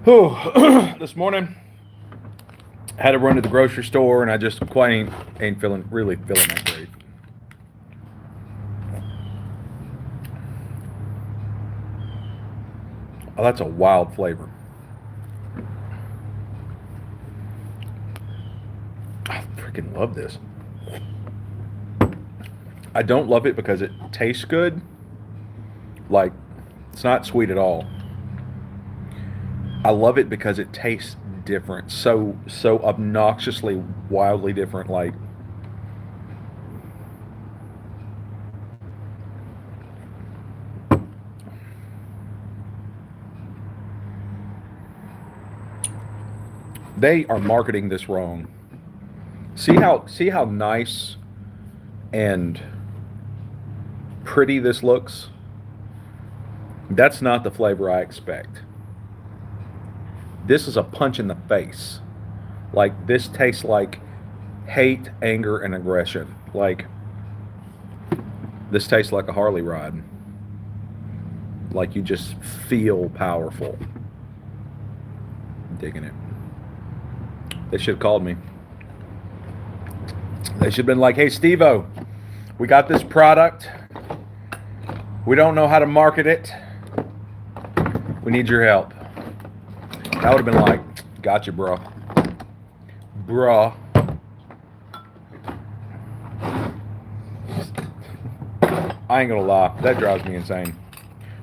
This morning, I had to run to the grocery store, and I just quite ain't feeling really feeling that great. Oh, that's a wild flavor. I freaking love this. I don't love it because it tastes good. Like, it's not sweet at all. I love it because it tastes different. So obnoxiously, wildly different. Like, they are marketing this wrong. See how nice and pretty this looks? That's not the flavor I expect. This is a punch in the face. Like, this tastes like hate, anger, and aggression. Like, this tastes like a Harley ride. Like, you just feel powerful. I'm digging it. They should have called me. They should have been like, hey, Steve-O, we got this product. We don't know how to market it. We need your help. I would have been like, gotcha, bro. Bruh. I ain't gonna lie, that drives me insane.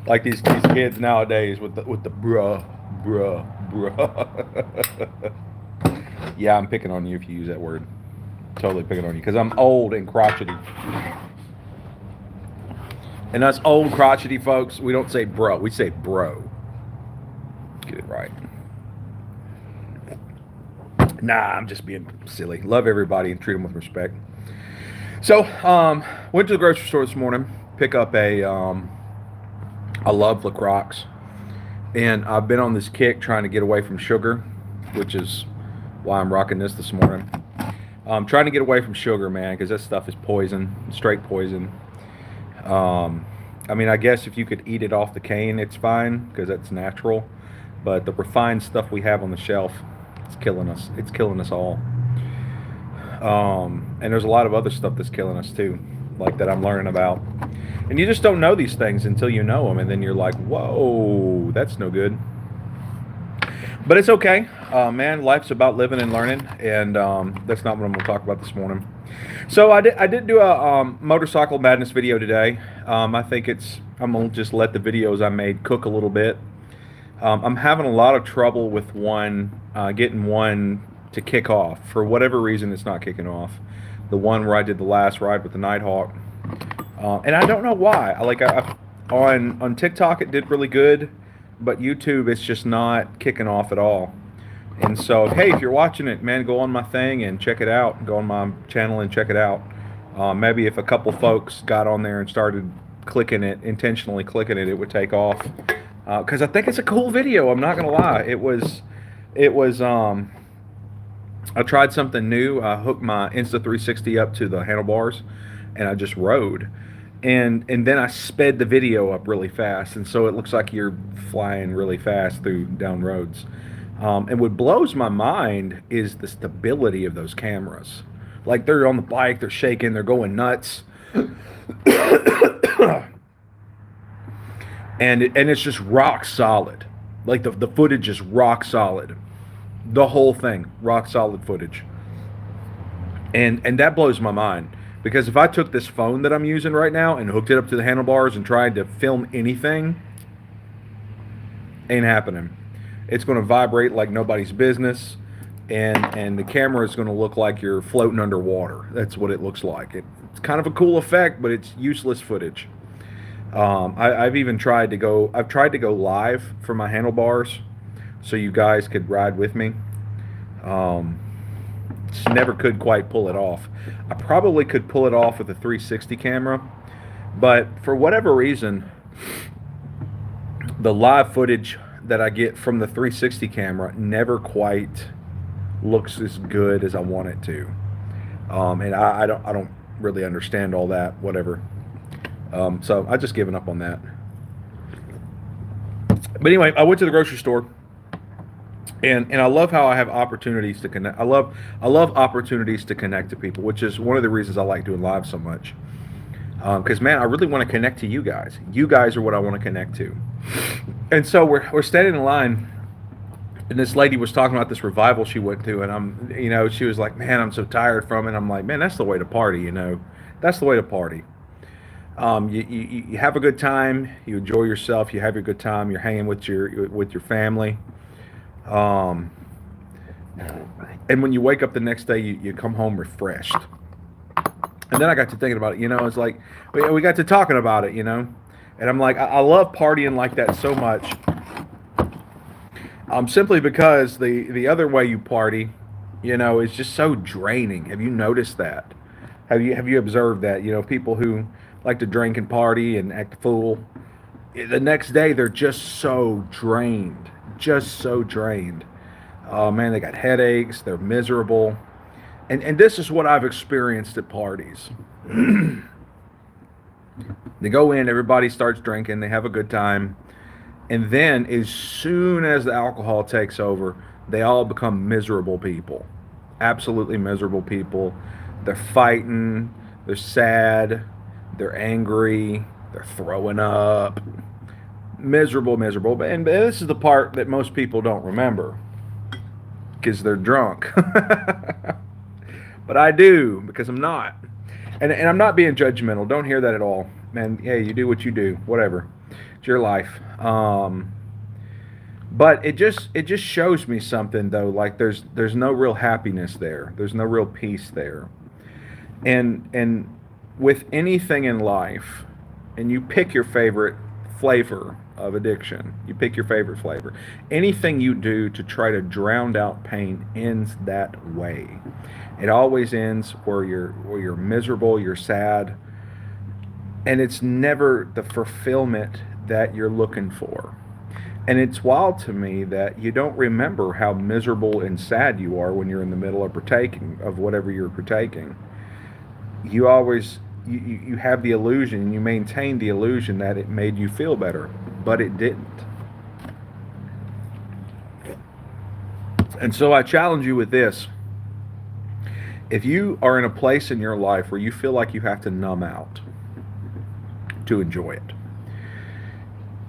Like these kids nowadays with the bruh. Yeah, I'm picking on you if you use that word. Totally picking on you because I'm old and crotchety. And us old crotchety folks, we don't say bro, we say bro. Get it right. Nah, I'm just being silly. Love everybody and treat them with respect. So, went to the grocery store this morning, pick up I love LaCroix, and I've been on this kick trying to get away from sugar, which is why I'm rocking this morning. I'm trying to get away from sugar, man, because that stuff is poison, straight poison. I mean, I guess if you could eat it off the cane, it's fine because that's natural. But the refined stuff we have on the shelf, it's killing us. It's killing us all. And there's a lot of other stuff that's killing us too, like that I'm learning about. And you just don't know these things until you know them, and then you're like, whoa, that's no good. But it's okay, man. Life's about living and learning, and that's not what I'm going to talk about this morning. So I did do a motorcycle madness video today. I think I'm going to just let the videos I made cook a little bit. I'm having a lot of trouble with getting one to kick off. For whatever reason, it's not kicking off. The one where I did the last ride with the Nighthawk. And I don't know why. On TikTok, it did really good. But YouTube, it's just not kicking off at all. And so, hey, if you're watching it, man, go on my thing and check it out. Go on my channel and check it out. Maybe if a couple folks got on there and started intentionally clicking it, it would take off. Because I think it's a cool video. I'm not gonna lie. It was. I tried something new. I hooked my Insta360 up to the handlebars, and I just rode. And then I sped the video up really fast, and so it looks like you're flying really fast down roads. And what blows my mind is the stability of those cameras. Like, they're on the bike, they're shaking, they're going nuts, and it's just rock solid. Like the footage is rock solid, the whole thing, rock solid footage. And that blows my mind. Because if I took this phone that I'm using right now and hooked it up to the handlebars and tried to film anything, ain't happening. It's going to vibrate like nobody's business, and the camera is going to look like you're floating underwater. That's what it looks like. It's kind of a cool effect, but it's useless footage. I've tried to go live for my handlebars so you guys could ride with me. Just never could quite pull it off. I probably could pull it off with a 360 camera, but for whatever reason, the live footage that I get from the 360 camera never quite looks as good as I want it to. And I don't really understand all that, whatever. So I just given up on that. But anyway, I went to the grocery store And I love how I have opportunities to connect. I love opportunities to connect to people, which is one of the reasons I like doing live so much. Because man, I really want to connect to you guys. You guys are what I want to connect to. And so we're standing in line, and this lady was talking about this revival she went to, and she was like, "Man, I'm so tired from it." I'm like, "Man, that's the way to party, That's the way to party. You have a good time, you enjoy yourself, you have your good time, you're hanging with your family, um, and when you wake up the next day, you come home refreshed. And then I got to thinking about it. It's like we got to talking about it, and I'm like, I love partying like that so much. Simply because the other way you party, is just so draining. Have you noticed that? Have you observed that? People who like to drink and party and act a fool, the next day they're just so drained. Oh man, they got headaches. They're miserable, and this is what I've experienced at parties. They go in, everybody starts drinking, they have a good time, and then as soon as the alcohol takes over, they all become miserable people. Absolutely miserable people. They're fighting, they're sad, they're angry, they're throwing up. Miserable, miserable. And this is the part that most people don't remember because they're drunk. But I do because I'm not. And I'm not being judgmental. Don't hear that at all. Man, hey, you do what you do. Whatever. It's your life. But it just shows me something though. Like there's no real happiness there. There's no real peace there. And with anything in life, and you pick your favorite flavor of addiction. You pick your favorite flavor. Anything you do to try to drown out pain ends that way. It always ends where you're miserable, you're sad, and it's never the fulfillment that you're looking for. And it's wild to me that you don't remember how miserable and sad you are when you're in the middle of partaking of whatever you're partaking. You always you have the illusion, you maintain the illusion that it made you feel better, but it didn't. And so I challenge you with this. If you are in a place in your life where you feel like you have to numb out to enjoy it,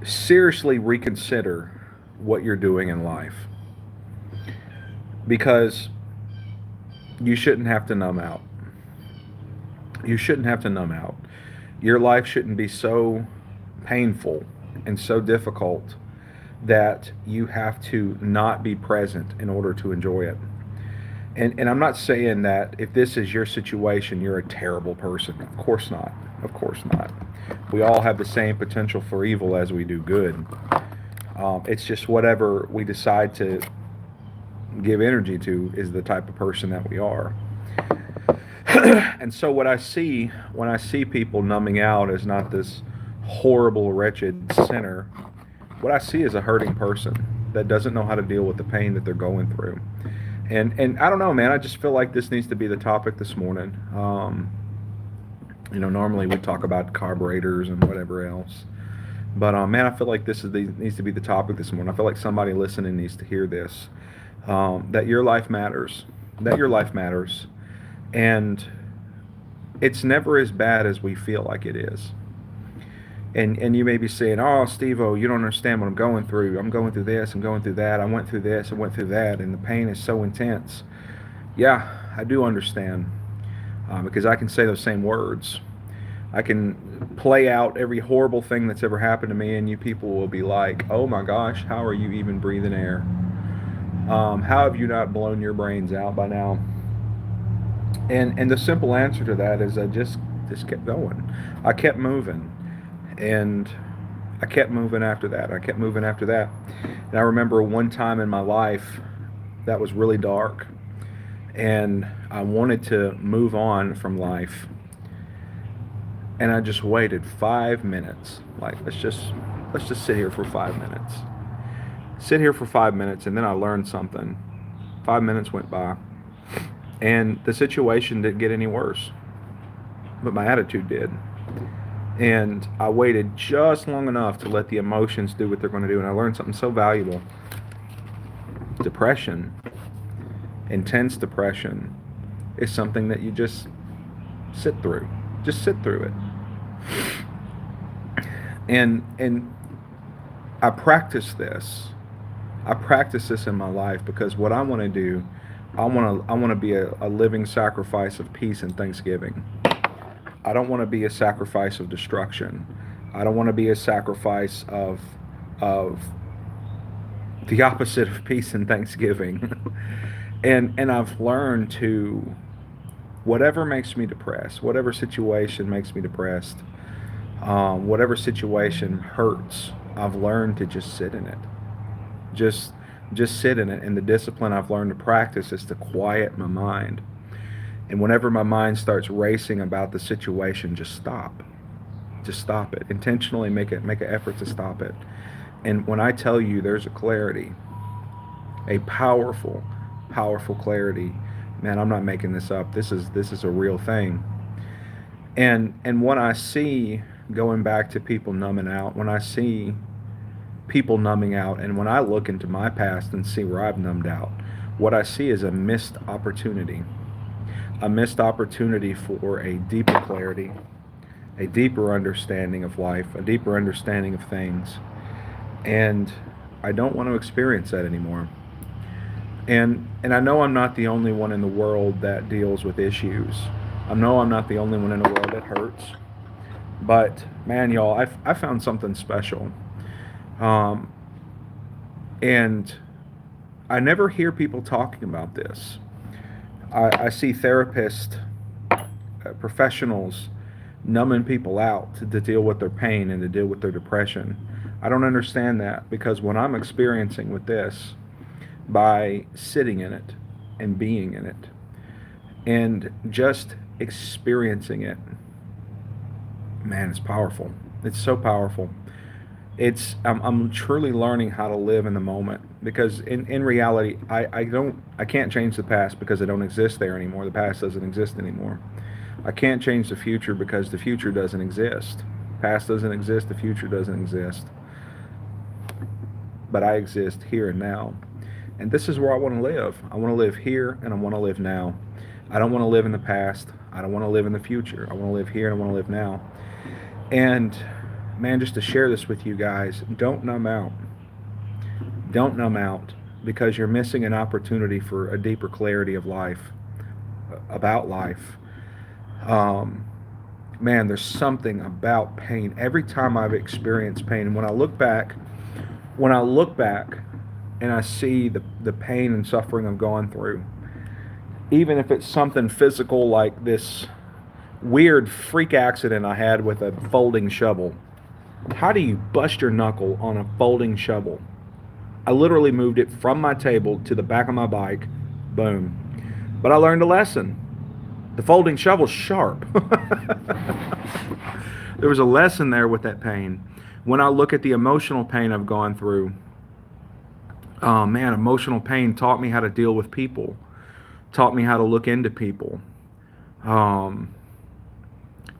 seriously reconsider what you're doing in life, because you shouldn't have to numb out. You shouldn't have to numb out. Your life shouldn't be so painful and so difficult that you have to not be present in order to enjoy it. And I'm not saying that if this is your situation, you're a terrible person. Of course not. Of course not. We all have the same potential for evil as we do good. It's just whatever we decide to give energy to is the type of person that we are. And so what I see when I see people numbing out is not this horrible, wretched sinner. What I see is a hurting person that doesn't know how to deal with the pain that they're going through. And I don't know, man. I just feel like this needs to be the topic this morning. Normally we talk about carburetors and whatever else, but man, I feel like needs to be the topic this morning. I feel like somebody listening needs to hear this. That your life matters. That your life matters, and it's never as bad as we feel like it is. And you may be saying, "Oh, Steve-O, you don't understand what I'm going through. I'm going through this. I'm going through that. I went through this. I went through that, and the pain is so intense." Yeah, I do understand, because I can say those same words. I can play out every horrible thing that's ever happened to me, and you people will be like, "Oh my gosh, how are you even breathing air? How have you not blown your brains out by now?" And the simple answer to that is I just kept going. I kept moving. And I kept moving after that. I kept moving after that. And I remember one time in my life that was really dark. And I wanted to move on from life. And I just waited 5 minutes. Like, let's just sit here for 5 minutes. Sit here for 5 minutes, and then I learned something. 5 minutes went by. And the situation didn't get any worse. But my attitude did. And I waited just long enough to let the emotions do what they're going to do. And I learned something so valuable. Depression, intense depression, is something that you just sit through. Just sit through it. And I practice this. I practice this in my life because what I want to do, I want to be a living sacrifice of peace and thanksgiving. I don't want to be a sacrifice of destruction. I don't want to be a sacrifice of the opposite of peace and thanksgiving. And I've learned to, whatever makes me depressed, whatever situation makes me depressed, whatever situation hurts, I've learned to just sit in it. Just just sit in it. And the discipline I've learned to practice is to quiet my mind. And whenever my mind starts racing about the situation, just stop. Just stop it. Intentionally make an effort to stop it. And when I tell you there's a clarity, a powerful, powerful clarity, man, I'm not making this up. This is a real thing. And when I see, going back to people numbing out, when I see people numbing out, and when I look into my past and see where I've numbed out, what I see is a missed opportunity for a deeper clarity, a deeper understanding of life, a deeper understanding of things. And I don't want to experience that anymore. And I know I'm not the only one in the world that deals with issues. I know I'm not the only one in the world that hurts. But man, y'all, I found something special. Um, and I never hear people talking about this. I see therapists, professionals numbing people out to deal with their pain and to deal with their depression. I don't understand that, because what I'm experiencing with this, by sitting in it and being in it and just experiencing it, man, it's powerful. It's so powerful. I'm truly learning how to live in the moment, because in reality, I can't change the past because it don't exist there anymore. The past doesn't exist anymore. I can't change the future because the future doesn't exist. Past doesn't exist, the future doesn't exist. But I exist here and now. And this is where I want to live. I want to live here and I want to live now. I don't want to live in the past. I don't want to live in the future. I want to live here and I want to live now. And man, just to share this with you guys, don't numb out. Don't numb out, because you're missing an opportunity for a deeper clarity of life, about life. Um, Man, there's something about pain. Every time I've experienced pain, and when I look back and I see the pain and suffering I've gone through, even if it's something physical like this weird freak accident I had with a folding shovel. How do you bust your knuckle on a folding shovel? I literally moved it from my table to the back of my bike. Boom. But I learned a lesson. The folding shovel's sharp. There was a lesson there with that pain. When I look at the emotional pain I've gone through, oh man, emotional pain taught me how to deal with people, taught me how to look into people. Um,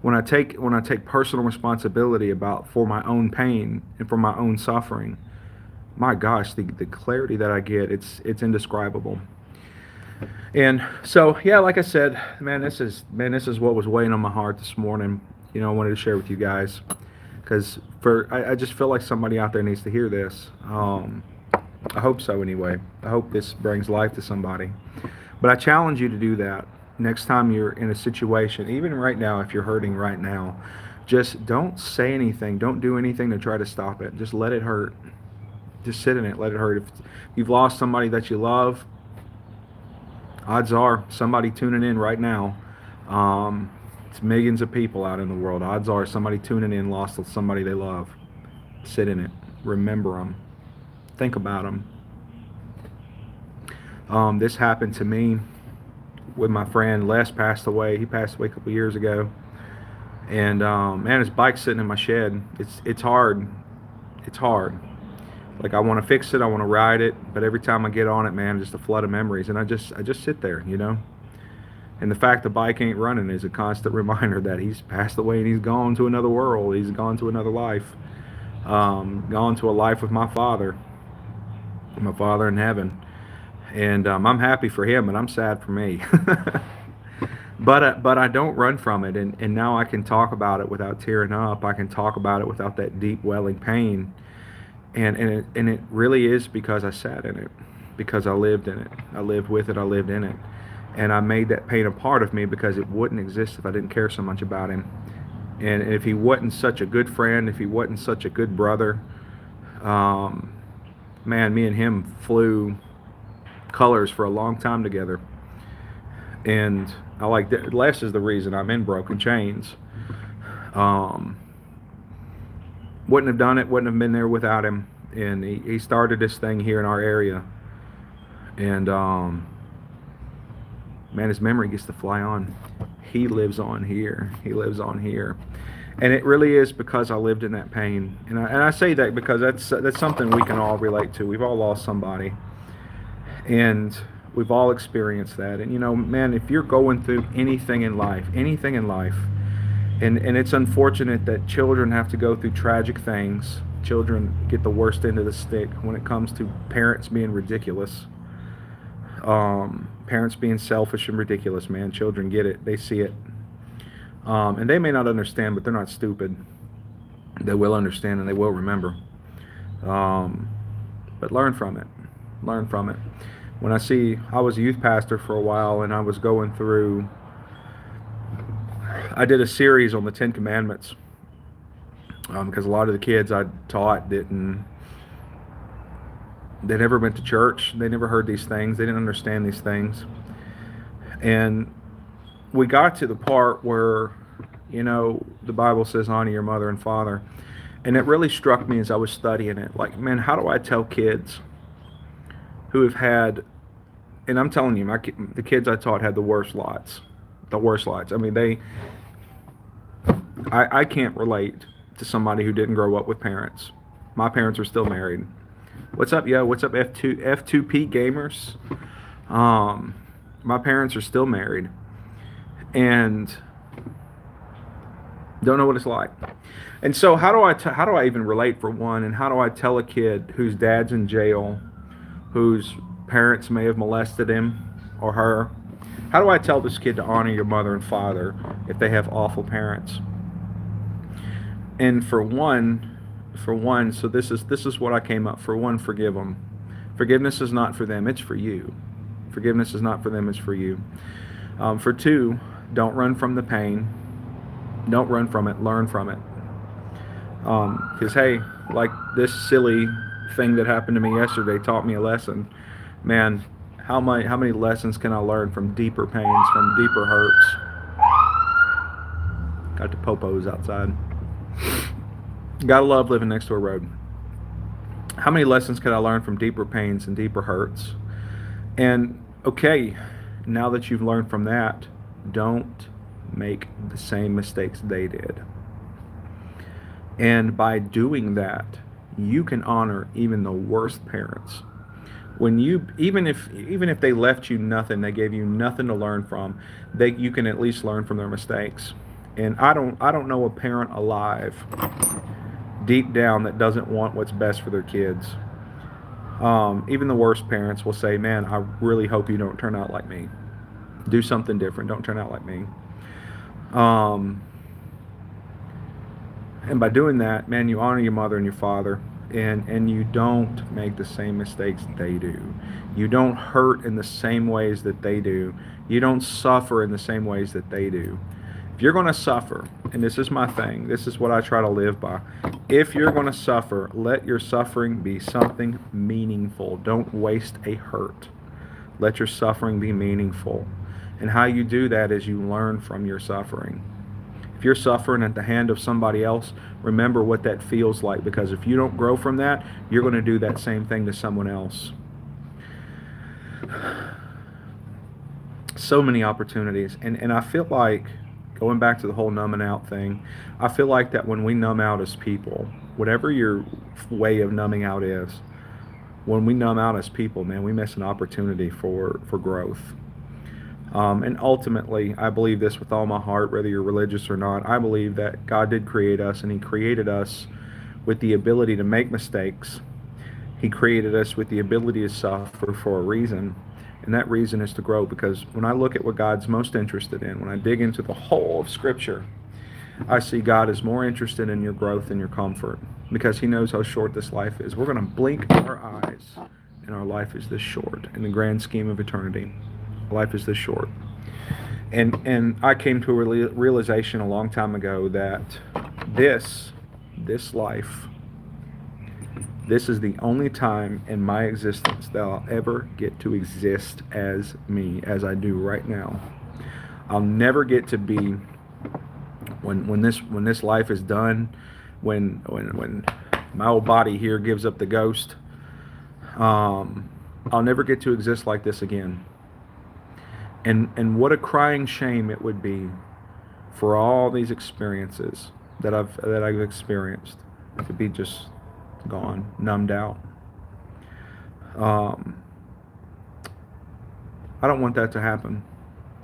when I take personal responsibility for my own pain and for my own suffering, my gosh, the clarity that I get, it's indescribable. And so, yeah, like I said, man, this is what was weighing on my heart this morning. I wanted to share with you guys, because I just feel like somebody out there needs to hear this. I hope so anyway. I hope this brings life to somebody. But I challenge you to do that next time you're in a situation, even right now, if you're hurting right now. Just don't say anything. Don't do anything to try to stop it. Just let it hurt. Just sit in it. Let it hurt. If you've lost somebody that you love, odds are somebody tuning in right now. It's millions of people out in the world. Odds are somebody tuning in lost somebody they love. Sit in it. Remember them. Think about them. This happened to me with my friend. Les passed away. He passed away a couple years ago. And man, his bike's sitting in my shed. It's hard. It's hard. Like, I want to fix it. I want to ride it. But every time I get on it, man, just a flood of memories. And I just sit there, And the fact the bike ain't running is a constant reminder that he's passed away and he's gone to another world. He's gone to another life. Gone to a life with my Father in heaven. And I'm happy for him, and I'm sad for me. But I don't run from it, and now I can talk about it without tearing up. I can talk about it without that deep welling pain, and it really is because I sat in it, because I lived in it. I lived with it. I lived in it, and I made that pain a part of me because it wouldn't exist if I didn't care so much about him. And if he wasn't such a good friend, if he wasn't such a good brother, um, man, me and him flew colors for a long time together. And I like that. Les is the reason I'm in Broken Chains. Um, wouldn't have done it, wouldn't have been there without him. And he started this thing here in our area. And man, his memory gets to fly on. He lives on here. He lives on here. And it really is because I lived in that pain. And I say that because that's something we can all relate to. We've all lost somebody. And we've all experienced that. And man, if you're going through anything in life, and it's unfortunate that children have to go through tragic things. Children get the worst end of the stick when it comes to parents being ridiculous. Parents being selfish and ridiculous, man. Children get it. They see it. And they may not understand, but they're not stupid. They will understand and they will remember. But learn from it. Learn from it. When I was a youth pastor for a while, and I was going through, I did a series on the Ten Commandments, because a lot of the kids I taught they never went to church, they never heard these things, they didn't understand these things. And we got to the part where, the Bible says honor your mother and father. And it really struck me as I was studying it, like, man, how do I tell kids who have had, and I'm telling you, the kids I taught had the worst lots. I mean, I can't relate to somebody who didn't grow up with parents. My parents are still married. What's up, yo? What's up, F2P gamers? My parents are still married, and don't know what it's like. And so, how do I even relate, for one? And how do I tell a kid whose dad's in jail, whose parents may have molested him or her? How do I tell this kid to honor your mother and father if they have awful parents? And for one, so this is what I came up. For one, forgive them. Forgiveness is not for them, it's for you. Forgiveness is not for them, it's for you. For two, don't run from the pain. Don't run from it, learn from it. Because, hey, like this silly thing that happened to me yesterday taught me a lesson. Man, how many lessons can I learn from deeper pains, from deeper hurts? Got the popos outside. Gotta love living next to a road. How many lessons can I learn from deeper pains and deeper hurts? And okay, now that you've learned from that, don't make the same mistakes they did. And by doing that, you can honor even the worst parents. When you, even if they left you nothing, they gave you nothing to learn from, you can at least learn from their mistakes. And I don't know a parent alive deep down that doesn't want what's best for their kids. Even the worst parents will say, man, I really hope you don't turn out like me. Do something different. Don't turn out like me. And by doing that, man, you honor your mother and your father, and you don't make the same mistakes they do. You don't hurt in the same ways that they do. You don't suffer in the same ways that they do. If you're going to suffer, and this is my thing, this is what I try to live by. If you're going to suffer, let your suffering be something meaningful. Don't waste a hurt. Let your suffering be meaningful. And how you do that is you learn from your suffering. If you're suffering at the hand of somebody else, remember what that feels like, because if you don't grow from that, you're going to do that same thing to someone else. So many opportunities. And I feel like, going back to the whole numbing out thing, I feel like that when we numb out as people, whatever your way of numbing out is, when we numb out as people, man, we miss an opportunity for growth. And ultimately, I believe this with all my heart, whether you're religious or not. I believe that God did create us, and He created us with the ability to make mistakes. He created us with the ability to suffer for a reason, and that reason is to grow. Because when I look at what God's most interested in, when I dig into the whole of Scripture, I see God is more interested in your growth and your comfort, because He knows how short this life is. We're going to blink our eyes, and our life is this short. In the grand scheme of eternity, life is this short. And I came to a realization a long time ago that this life, this is the only time in my existence that I'll ever get to exist as me, as I do right now. I'll never get to be, when this life is done, when my old body here gives up the ghost, I'll never get to exist like this again. And what a crying shame it would be for all these experiences that I've experienced to be just gone, numbed out. I don't want that to happen.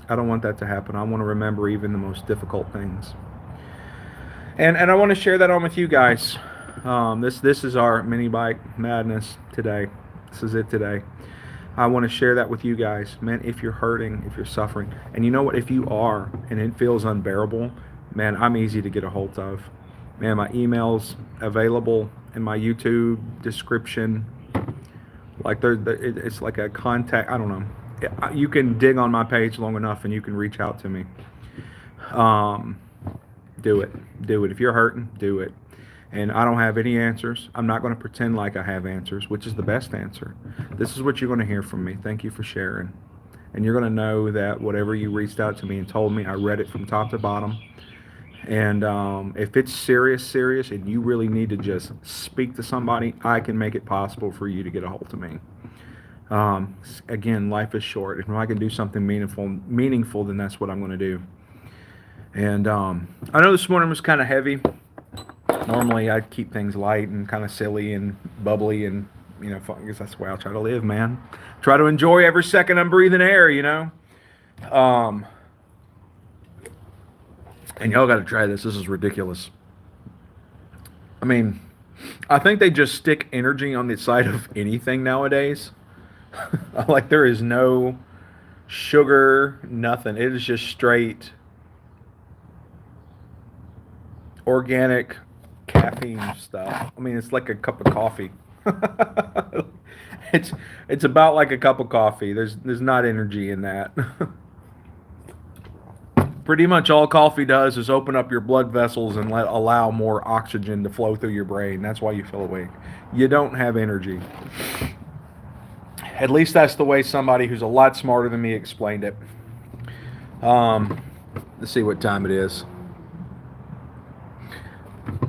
I don't want that to happen. I want to remember even the most difficult things. And I want to share that on with you guys. This is our mini bike madness today. This is it today. I want to share that with you guys. Man, if you're hurting, if you're suffering, and you know what, if you are, and it feels unbearable, man, I'm easy to get a hold of. Man, my email's available in my YouTube description. Like it's like a contact, I don't know. You can dig on my page long enough and you can reach out to me. Do it. If you're hurting, do it. And I don't have any answers. I'm not going to pretend like I have answers, which is the best answer. This is what you're going to hear from me. Thank you for sharing. And you're going to know that whatever you reached out to me and told me, I read it from top to bottom. And if it's serious, and you really need to just speak to somebody, I can make it possible for you to get a hold of me. Again, life is short. If I can do something meaningful, then that's what I'm going to do. And I know this morning was kind of heavy. Normally, I keep things light and kind of silly and bubbly, and I guess that's the way I'll try to live, man. Try to enjoy every second I'm breathing air, And y'all got to try this. This is ridiculous. I mean, I think they just stick energy on the side of anything nowadays. Like there is no sugar, nothing. It is just straight organic caffeine stuff. I mean, it's like a cup of coffee. It's about like a cup of coffee. There's not energy in that. Pretty much all coffee does is open up your blood vessels and allow more oxygen to flow through your brain. That's why you feel awake. You don't have energy. At least that's the way somebody who's a lot smarter than me explained it. Let's see what time it is.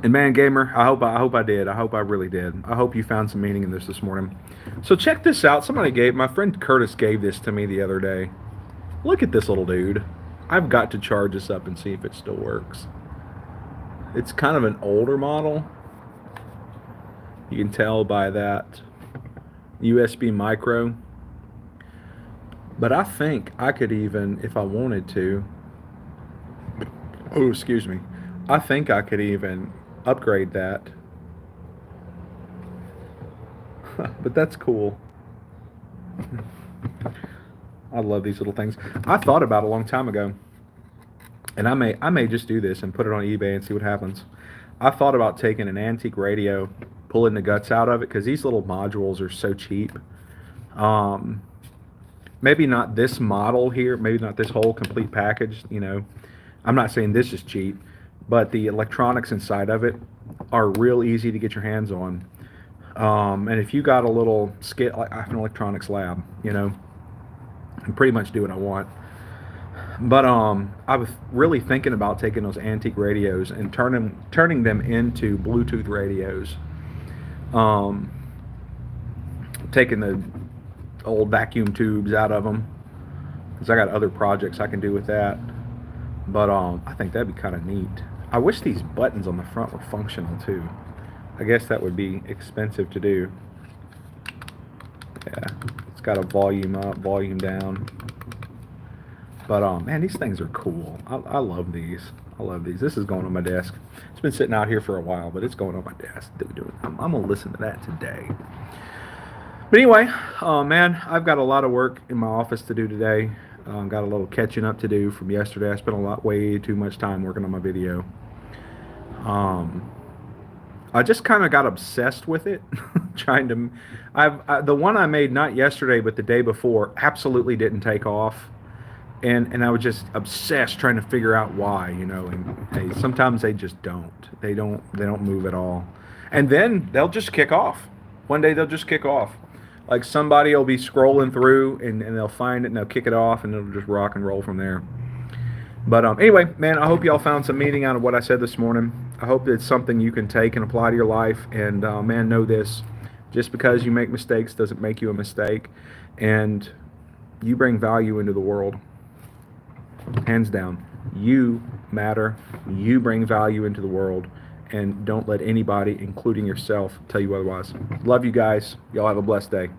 And man, gamer, I hope I did. I hope I really did. I hope you found some meaning in this morning. So check this out. My friend Curtis gave this to me the other day. Look at this little dude. I've got to charge this up and see if it still works. It's kind of an older model. You can tell by that USB micro. But I think I could even, if I wanted to, I think I could even upgrade that. But that's cool. I love these little things. I thought about it a long time ago, and I may just do this and put it on eBay and see what happens. I thought about taking an antique radio, pulling the guts out of it, because these little modules are so cheap. Maybe not this model here, maybe not this whole complete package, I'm not saying this is cheap, but the electronics inside of it are real easy to get your hands on. And if you got a little skit, like I have an electronics lab, I can pretty much do what I want. But I was really thinking about taking those antique radios and turning them into Bluetooth radios. Taking the old vacuum tubes out of them, because I got other projects I can do with that. But I think that'd be kind of neat. I wish these buttons on the front were functional too. I guess that would be expensive to do. Yeah, it's got a volume up, volume down. But man, these things are cool. I love these. I love these. This is going on my desk. It's been sitting out here for a while, but it's going on my desk. I'm gonna listen to that today. But anyway, man, I've got a lot of work in my office to do today. Got a little catching up to do from yesterday. I spent way too much time working on my video. Um, I just kind of got obsessed with it, trying to. The one I made not yesterday but the day before absolutely didn't take off, and I was just obsessed trying to figure out why, And hey, sometimes they just don't. They don't move at all, and then they'll just kick off. One day they'll just kick off. Like somebody will be scrolling through and they'll find it and they'll kick it off and it'll just rock and roll from there. But anyway, man, I hope y'all found some meaning out of what I said this morning. I hope it's something you can take and apply to your life. And man, know this: just because you make mistakes doesn't make you a mistake, and you bring value into the world. Hands down, you matter. You bring value into the world, and don't let anybody, including yourself, tell you otherwise. Love you guys. Y'all have a blessed day.